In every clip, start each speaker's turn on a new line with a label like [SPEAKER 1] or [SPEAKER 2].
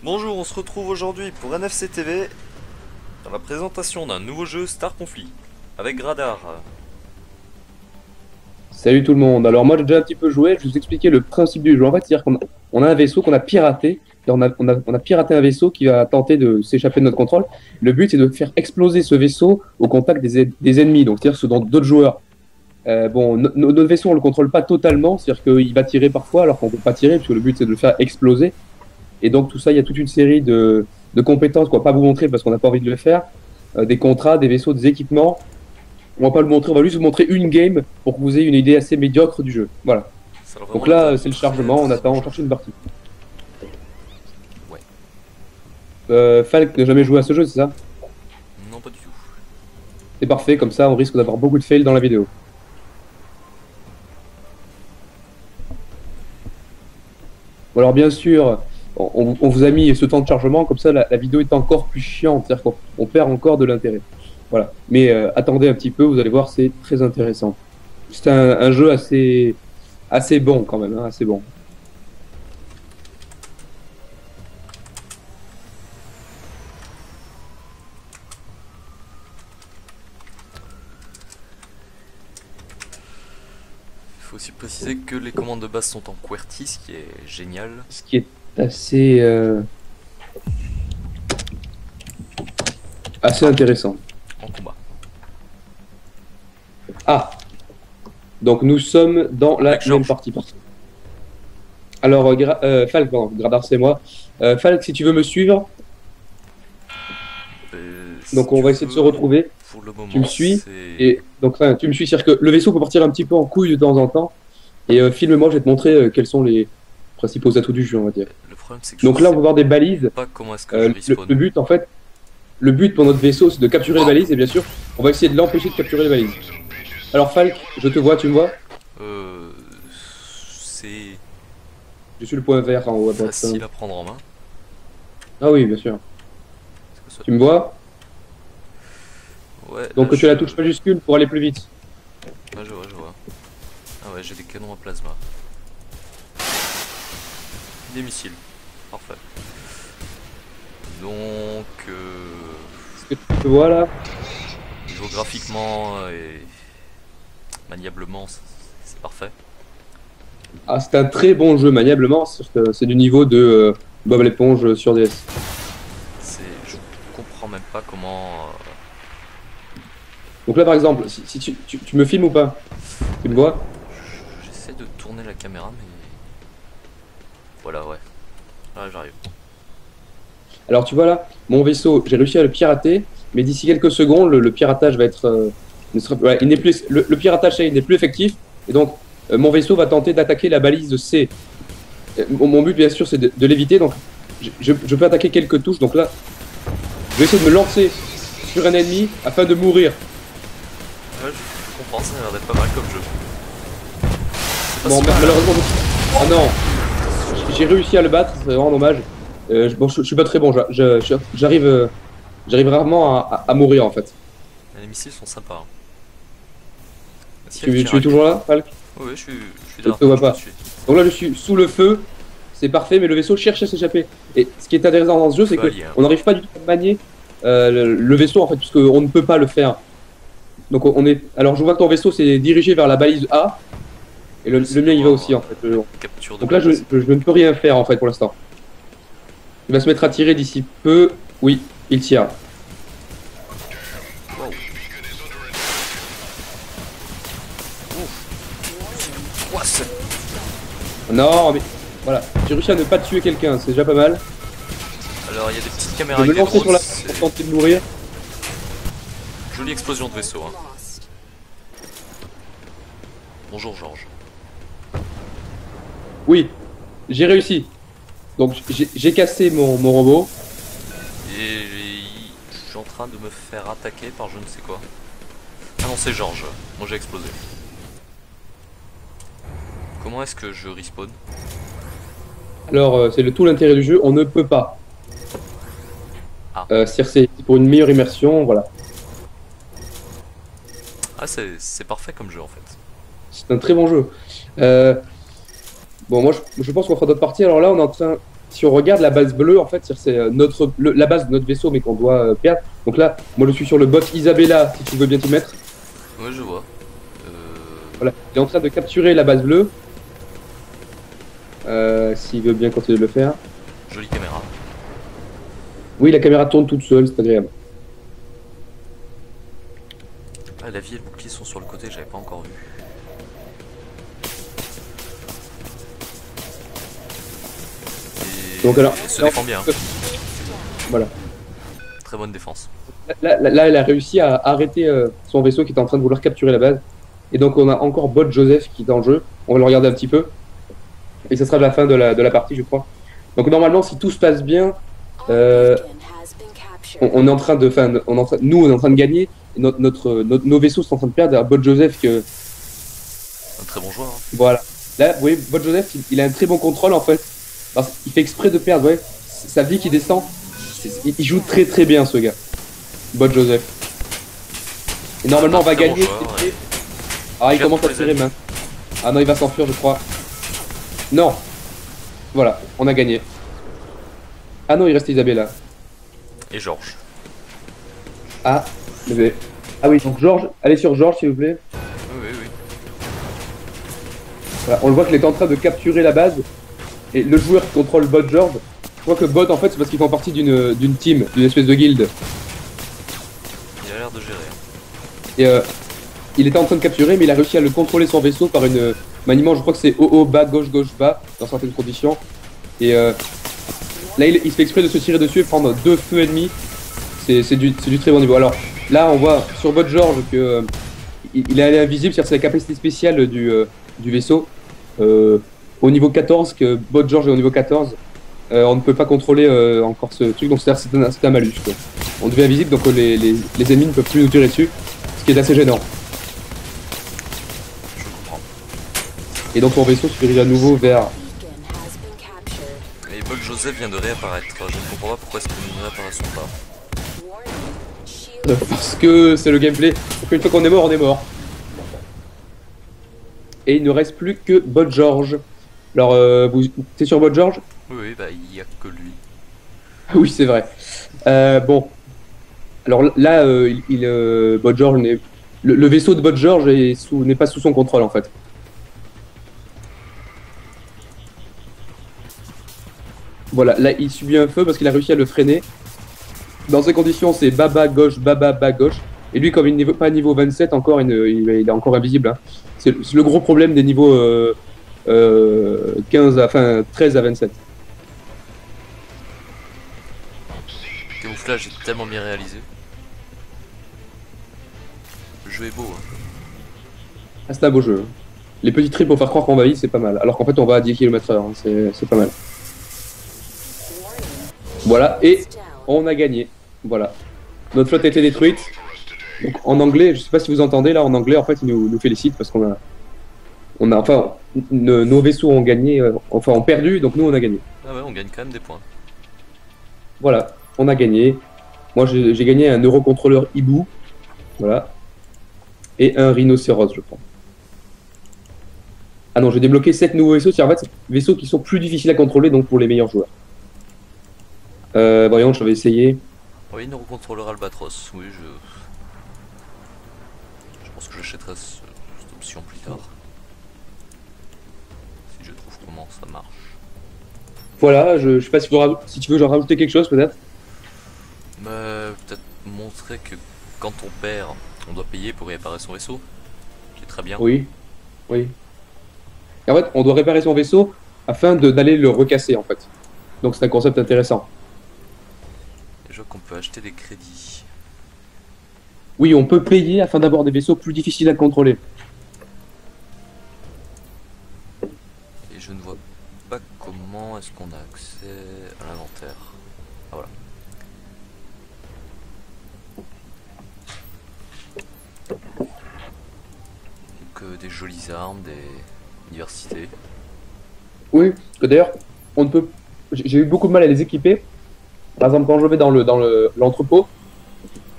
[SPEAKER 1] Bonjour, on se retrouve aujourd'hui pour NFC TV dans la présentation d'un nouveau jeu Star Conflict avec Gradar.
[SPEAKER 2] Salut tout le monde. Alors moi j'ai déjà un petit peu joué, je vais vous expliquer le principe du jeu. En fait, c'est-à-dire qu'on a un vaisseau qu'on a piraté, et on a piraté un vaisseau qui va tenter de s'échapper de notre contrôle. Le but c'est de faire exploser ce vaisseau au contact des ennemis, donc c'est-à-dire ceux dont d'autres joueurs. Bon, notre vaisseau on le contrôle pas totalement, c'est-à-dire qu'il va tirer parfois alors qu'on peut pas tirer, puisque le but c'est de le faire exploser. Et donc tout ça, il y a toute une série de compétences qu'on va pas vous montrer parce qu'on n'a pas envie de le faire. Des contrats, des vaisseaux, des équipements. On va pas le montrer, on va juste vous montrer une game pour que vous ayez une idée assez médiocre du jeu. Voilà.
[SPEAKER 1] Ça a
[SPEAKER 2] Donc
[SPEAKER 1] vraiment l'air
[SPEAKER 2] là,
[SPEAKER 1] d'être
[SPEAKER 2] c'est le
[SPEAKER 1] très
[SPEAKER 2] chargement, on
[SPEAKER 1] très
[SPEAKER 2] attend, on
[SPEAKER 1] enjoué.
[SPEAKER 2] cherche une partie.
[SPEAKER 1] Ouais,
[SPEAKER 2] Falk n'a jamais joué à ce jeu, c'est ça?
[SPEAKER 1] non pas du tout.
[SPEAKER 2] C'est parfait, comme ça on risque d'avoir beaucoup de fails dans la vidéo. Bon, alors bien sûr, on vous a mis ce temps de chargement, comme ça la vidéo est encore plus chiante, c'est-à-dire qu'on perd encore de l'intérêt. Voilà. Mais attendez un petit peu, vous allez voir, c'est très intéressant. C'est un jeu assez bon quand même, hein, assez bon.
[SPEAKER 1] Il faut aussi préciser que les commandes de base sont en QWERTY, ce qui est génial.
[SPEAKER 2] Ce qui est assez, assez intéressant.
[SPEAKER 1] En combat.
[SPEAKER 2] Ah, donc nous sommes dans la
[SPEAKER 1] Avec
[SPEAKER 2] même
[SPEAKER 1] Georges.
[SPEAKER 2] partie. Alors, Falk, pardon, Gradar, c'est moi. Falk, si tu veux me suivre,
[SPEAKER 1] Si
[SPEAKER 2] donc on
[SPEAKER 1] tu
[SPEAKER 2] va essayer de se
[SPEAKER 1] veux,
[SPEAKER 2] retrouver.
[SPEAKER 1] pour le
[SPEAKER 2] Tu me
[SPEAKER 1] moment,
[SPEAKER 2] suis.
[SPEAKER 1] c'est...
[SPEAKER 2] Et donc, enfin, tu me suis, c'est-à-dire que le vaisseau peut partir un petit peu en couille de temps en temps. Et filme-moi, je vais te montrer quels sont les principaux atouts du jeu, on va dire.
[SPEAKER 1] Le problème c'est que je
[SPEAKER 2] Donc là, on
[SPEAKER 1] sais
[SPEAKER 2] va voir des balises.
[SPEAKER 1] pas comment est-ce que je
[SPEAKER 2] Le
[SPEAKER 1] respawn.
[SPEAKER 2] but, en fait, le but pour notre vaisseau, c'est de capturer les
[SPEAKER 1] Oh.
[SPEAKER 2] balises. Et bien sûr, on va essayer de l'empêcher de capturer les balises. Alors, Falk, je te vois, tu me vois?
[SPEAKER 1] Euh... C'est
[SPEAKER 2] Je suis le point vert en haut à droite.
[SPEAKER 1] facile à prendre en main.
[SPEAKER 2] Ah oui, bien sûr.
[SPEAKER 1] Est-ce que
[SPEAKER 2] Tu me vois?
[SPEAKER 1] Ouais, là
[SPEAKER 2] Donc, tu as la touche majuscule pour aller plus vite.
[SPEAKER 1] Ouais, je vois, je vois. Ah ouais, j'ai des canons à plasma. Des missiles. Parfait. Donc,
[SPEAKER 2] Est-ce que tu te vois là?
[SPEAKER 1] géographiquement et maniablement, c'est parfait.
[SPEAKER 2] Ah, c'est un très bon jeu maniablement. C'est du niveau de Bob l'éponge sur DS.
[SPEAKER 1] Je comprends même pas comment.
[SPEAKER 2] Donc là, par exemple, si tu me filmes ou pas? Tu me vois?
[SPEAKER 1] J'essaie de tourner la caméra, mais. Voilà, ouais. Là, j'arrive.
[SPEAKER 2] Alors tu vois là, mon vaisseau, j'ai réussi à le pirater, mais d'ici quelques secondes, le piratage va être, il n'est plus, le piratage ça, il n'est plus effectif, et donc mon vaisseau va tenter d'attaquer la balise C. Mon but, bien sûr, c'est de l'éviter, donc je peux attaquer quelques touches. Donc là, je vais essayer de me lancer sur un ennemi afin de mourir.
[SPEAKER 1] Ouais, je comprends, ça a l'air d'être pas mal comme jeu. C'est pas
[SPEAKER 2] Bon,
[SPEAKER 1] si mal.
[SPEAKER 2] malheureusement, ah non, j'ai réussi à le battre, c'est vraiment dommage. Bon, je suis pas très bon, j'arrive rarement à mourir en fait.
[SPEAKER 1] Les missiles sont sympas. Hein. Si elle
[SPEAKER 2] Tu es
[SPEAKER 1] tiraille.
[SPEAKER 2] toujours là, Falk?
[SPEAKER 1] Oui, je suis
[SPEAKER 2] Je
[SPEAKER 1] derrière
[SPEAKER 2] te
[SPEAKER 1] toi,
[SPEAKER 2] vois
[SPEAKER 1] je te
[SPEAKER 2] pas.
[SPEAKER 1] suis.
[SPEAKER 2] Donc là, je suis sous le feu, c'est parfait, mais le vaisseau cherche à s'échapper. Et ce qui est intéressant dans ce jeu, c'est
[SPEAKER 1] Feu
[SPEAKER 2] que
[SPEAKER 1] allié. Hein.
[SPEAKER 2] on n'arrive pas du tout à manier le vaisseau en fait, puisqu'on ne peut pas le faire. Donc on est. Alors je vois que ton vaisseau s'est dirigé vers la balise A, et le mien il va aussi en fait.
[SPEAKER 1] Capture de
[SPEAKER 2] Donc là,
[SPEAKER 1] balise.
[SPEAKER 2] je ne peux rien faire en fait pour l'instant. Il va se mettre à tirer d'ici peu. Oui, il tire.
[SPEAKER 1] Wow. Ouf. Ouah,
[SPEAKER 2] Non, mais voilà, j'ai réussi à ne pas tuer quelqu'un, c'est déjà pas mal.
[SPEAKER 1] alors, il y a des petites
[SPEAKER 2] Je
[SPEAKER 1] caméras
[SPEAKER 2] vais me
[SPEAKER 1] avec des
[SPEAKER 2] lancer
[SPEAKER 1] drones,
[SPEAKER 2] sur la
[SPEAKER 1] c'est
[SPEAKER 2] pour tenter de mourir.
[SPEAKER 1] jolie explosion de vaisseau. Hein. Bonjour Georges.
[SPEAKER 2] Oui, j'ai réussi. Donc j'ai cassé mon robot.
[SPEAKER 1] Et je suis en train de me faire attaquer par je ne sais quoi. Ah non, c'est Georges. Moi j'ai explosé. Comment est-ce que je respawn?
[SPEAKER 2] Alors, c'est tout l'intérêt du jeu, on ne peut pas.
[SPEAKER 1] Ah.
[SPEAKER 2] C'est pour une meilleure immersion, voilà.
[SPEAKER 1] Ah, c'est parfait comme jeu en fait.
[SPEAKER 2] C'est un très bon jeu. Euh, bon, moi, je pense qu'on fera d'autres parties. Alors là, on est en train si on regarde la base bleue, en fait, c'est la base de notre vaisseau, mais qu'on doit perdre. Donc là, moi je suis sur le bot Isabella, si tu veux bien t'y mettre.
[SPEAKER 1] Ouais, je vois.
[SPEAKER 2] Voilà, il est en train de capturer la base bleue. S'il veut bien continuer de le faire.
[SPEAKER 1] Jolie caméra.
[SPEAKER 2] Oui, la caméra tourne toute seule, c'est agréable.
[SPEAKER 1] Ah, la vie et le bouclier sont sur le côté, j'avais pas encore vu. Et
[SPEAKER 2] Donc alors,
[SPEAKER 1] il se défend bien.
[SPEAKER 2] Voilà.
[SPEAKER 1] Très bonne défense.
[SPEAKER 2] Là, elle a réussi à arrêter son vaisseau qui était en train de vouloir capturer la base. Et donc on a encore Bot Joseph qui est en jeu. On va le regarder un petit peu. Et ce sera la fin de la partie, je crois. Donc normalement, si tout se passe bien, on est en train de, nous, on est en train de gagner. Et nos vaisseaux sont en train de perdre. Bot Joseph,
[SPEAKER 1] Un très bon joueur. Hein.
[SPEAKER 2] voilà. Là, vous voyez, Bot Joseph, il a un très bon contrôle en fait. Il fait exprès de perdre, ouais. Sa vie qui descend. Il joue très très bien ce gars. Bot Joseph. Et normalement, on va gagner.
[SPEAKER 1] Joueur, ouais.
[SPEAKER 2] Ah, il commence à tirer main. Ah non, il va s'enfuir, je crois. Non. Voilà, on a gagné. Ah non, il reste Isabella.
[SPEAKER 1] Et Georges.
[SPEAKER 2] Ah, mais... ah oui, donc Georges, allez sur Georges s'il vous plaît.
[SPEAKER 1] Oui, oui, oui.
[SPEAKER 2] Voilà, on le voit qu'il est en train de capturer la base. Et le joueur qui contrôle Bot George, je crois que Bot en fait c'est parce qu'ils font partie d'une team, d'une espèce de guilde.
[SPEAKER 1] Il a l'air de gérer.
[SPEAKER 2] Et il était en train de capturer, mais il a réussi à le contrôler son vaisseau par une maniement, je crois que c'est haut, bas, gauche, gauche, bas, dans certaines conditions. Et là, il se fait exprès de se tirer dessus et prendre 2 feux ennemis. C'est du très bon niveau. Alors là, on voit sur Bot George que il est allé invisible, c'est-à-dire c'est la capacité spéciale du vaisseau. Au niveau 14, que Bot George est au niveau 14, on ne peut pas contrôler encore ce truc, donc c'est un malus. Quoi. On devient invisible, donc les ennemis ne peuvent plus nous tirer dessus, ce qui est assez gênant.
[SPEAKER 1] Je comprends.
[SPEAKER 2] Et donc mon vaisseau se dirige à nouveau vers...
[SPEAKER 1] Et Bot Joseph vient de réapparaître. Je ne comprends pas pourquoi est-ce que nous ne réapparaissons pas.
[SPEAKER 2] Parce que c'est le gameplay. Donc une fois qu'on est mort, on est mort. Et il ne reste plus que Bot George. Alors, t'es sur Bot George?
[SPEAKER 1] Oui, oui, bah il n'y a que lui.
[SPEAKER 2] Oui, c'est vrai. Bon. Alors là, Bot George le vaisseau de Bot George n'est pas sous son contrôle en fait. Voilà, là il subit un feu parce qu'il a réussi à le freiner. Dans ces conditions, c'est baba gauche, baba bas gauche. Et lui, comme il n'est pas niveau 27 encore, il est encore invisible. Hein. C'est le gros problème des niveaux 13 à 27.
[SPEAKER 1] Le camouflage est tellement bien réalisé. Le jeu est beau. Hein.
[SPEAKER 2] Ah, c'est un beau jeu. Les petits trips pour faire croire qu'on va vite, c'est pas mal. Alors qu'en fait, on va à 10 km/h. Hein. C'est pas mal. Voilà, et on a gagné. Voilà. Notre flotte a été détruite. Donc en anglais, je sais pas si vous entendez là, en anglais, en fait, ils nous félicitent parce qu'on a. Enfin, nos vaisseaux ont gagné, enfin, ont perdu, donc nous, on a gagné.
[SPEAKER 1] Ah ouais, on gagne quand même des points.
[SPEAKER 2] Voilà, on a gagné. Moi, j'ai gagné un Eurocontrôleur hibou. Voilà. Et un rhinocéros, je crois. Ah non, j'ai débloqué 7 nouveaux vaisseaux. C'est en fait vaisseaux qui sont plus difficiles à contrôler, donc pour les meilleurs joueurs. Voyons, je vais essayer.
[SPEAKER 1] Oui, neurocontrôleur Albatros. Oui, je pense que j'achèterai cette option plus tard. Si je trouve comment ça marche.
[SPEAKER 2] Voilà, je sais pas si tu veux genre rajouter quelque chose peut-être.
[SPEAKER 1] Peut-être montrer que quand on perd, on doit payer pour réparer son vaisseau. C'est très bien.
[SPEAKER 2] Oui, oui. Et en fait, on doit réparer son vaisseau afin d'aller le recasser en fait. Donc c'est un concept intéressant.
[SPEAKER 1] Et je vois qu'on peut acheter des crédits.
[SPEAKER 2] Oui, on peut payer afin d'avoir des vaisseaux plus difficiles à contrôler.
[SPEAKER 1] Et je ne vois pas comment est-ce qu'on a accès à l'inventaire. Ah voilà. Donc des jolies armes, des diversités.
[SPEAKER 2] Oui, parce que d'ailleurs, on ne peut. J'ai eu beaucoup de mal à les équiper. Par exemple, quand je vais dans l'entrepôt,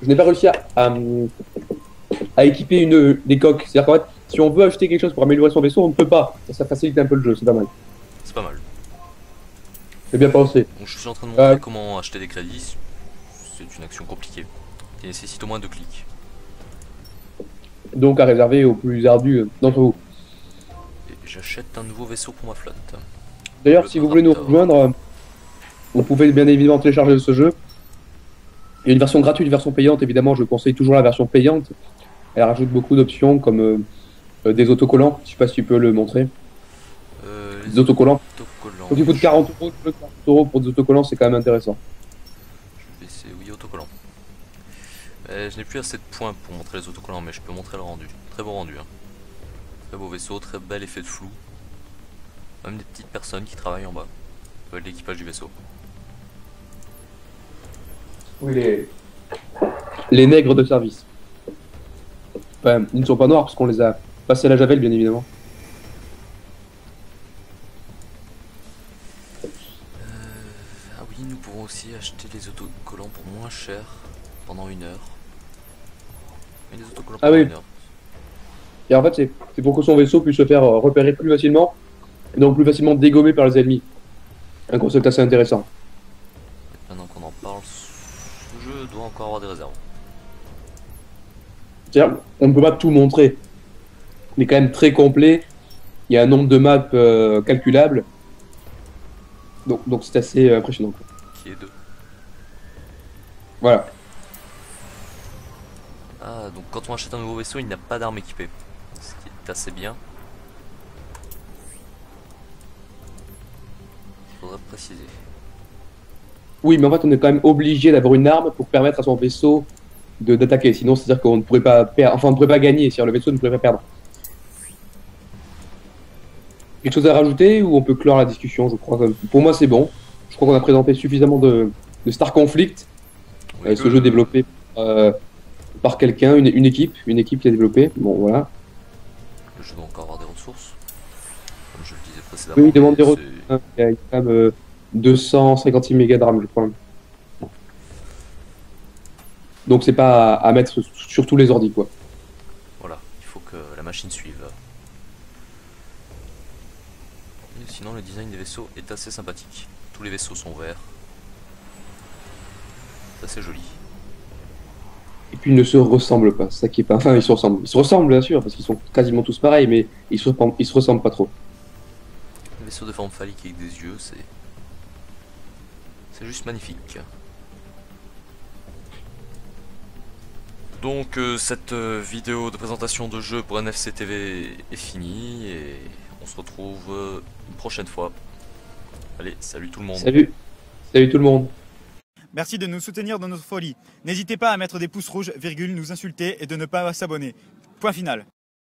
[SPEAKER 2] je n'ai pas réussi à équiper des coques. C'est-à-dire qu'en fait, si on veut acheter quelque chose pour améliorer son vaisseau, on ne peut pas. Ça facilite un peu le jeu, c'est pas mal.
[SPEAKER 1] C'est pas mal.
[SPEAKER 2] C'est bien pensé.
[SPEAKER 1] Donc je suis en train de montrer comment acheter des crédits. C'est une action compliquée qui nécessite au moins 2 clics.
[SPEAKER 2] Donc à réserver aux plus ardus d'entre vous.
[SPEAKER 1] Et j'achète un nouveau vaisseau pour ma flotte.
[SPEAKER 2] D'ailleurs, si vous voulez nous rejoindre, vous pouvez bien évidemment télécharger ce jeu. Il y a une version gratuite, une version payante. Évidemment, je conseille toujours la version payante. Elle rajoute beaucoup d'options comme des autocollants. Je sais pas si tu peux le montrer. Des autocollants. Donc il coûte 40 euros. 40 euros pour des autocollants, c'est quand même intéressant.
[SPEAKER 1] Je vais essayer, oui, autocollants. Je n'ai plus assez de points pour montrer les autocollants, mais je peux montrer le rendu. Très beau rendu. Hein. Très beau vaisseau, très bel effet de flou. Même des petites personnes qui travaillent en bas. Ça va être l'équipage du vaisseau.
[SPEAKER 2] Oui, les nègres de service. Enfin, ils ne sont pas noirs parce qu'on les a passés à la javel, bien évidemment.
[SPEAKER 1] Ah oui, nous pourrons aussi acheter les autocollants pour moins cher pendant 1 heure. Mais les autocollants pendant 1 heure.
[SPEAKER 2] Et en fait, c'est pour que son vaisseau puisse se faire repérer plus facilement, et donc plus facilement dégommer par les ennemis. Un concept assez intéressant.
[SPEAKER 1] Maintenant qu'on en parle, ce jeu doit encore avoir des réserves.
[SPEAKER 2] C'est-à-dire, on ne peut pas tout montrer. Il est quand même très complet. Il y a un nombre de maps calculable. Donc c'est assez impressionnant.
[SPEAKER 1] Qui est 2.
[SPEAKER 2] Voilà.
[SPEAKER 1] Ah, donc quand on achète un nouveau vaisseau, il n'a pas d'arme équipée. Ce qui est assez bien. Il faudra préciser.
[SPEAKER 2] Oui, mais en fait, on est quand même obligé d'avoir une arme pour permettre à son vaisseau d'attaquer. Sinon, c'est-à-dire qu'on ne pourrait pas perdre. Enfin, on ne pourrait pas gagner. C'est-à-dire le vaisseau ne pourrait pas perdre. Quelque chose à rajouter ou on peut clore la discussion, je crois. Pour moi, c'est bon. Je crois qu'on a présenté suffisamment de Star Conflict,
[SPEAKER 1] Oui,
[SPEAKER 2] ce jeu développé par quelqu'un, une équipe qui a développé. Bon, voilà.
[SPEAKER 1] Le jeu doit encore avoir des ressources. Comme je le disais précédemment.
[SPEAKER 2] Oui, il demande des ressources. Il y a quand même 256 mégas de RAM, je crois. Donc, c'est pas à mettre sur tous les ordi, quoi.
[SPEAKER 1] Voilà, il faut que la machine suive. Et sinon, le design des vaisseaux est assez sympathique. Tous les vaisseaux sont verts. C'est assez joli.
[SPEAKER 2] Et puis ils ne se ressemblent pas, ça qui est pas. Enfin, ils se ressemblent. Ils se ressemblent bien sûr, parce qu'ils sont quasiment tous pareils, mais ils se ressemblent pas trop.
[SPEAKER 1] Un vaisseau de forme phallique avec des yeux, c'est juste magnifique. Donc cette vidéo de présentation de jeu pour NFC TV est finie et on se retrouve une prochaine fois. Allez, salut tout le monde.
[SPEAKER 2] Salut tout le monde.
[SPEAKER 3] Merci de nous soutenir dans notre folie. N'hésitez pas à mettre des pouces rouges, virgule, nous insulter et de ne pas s'abonner. Point final.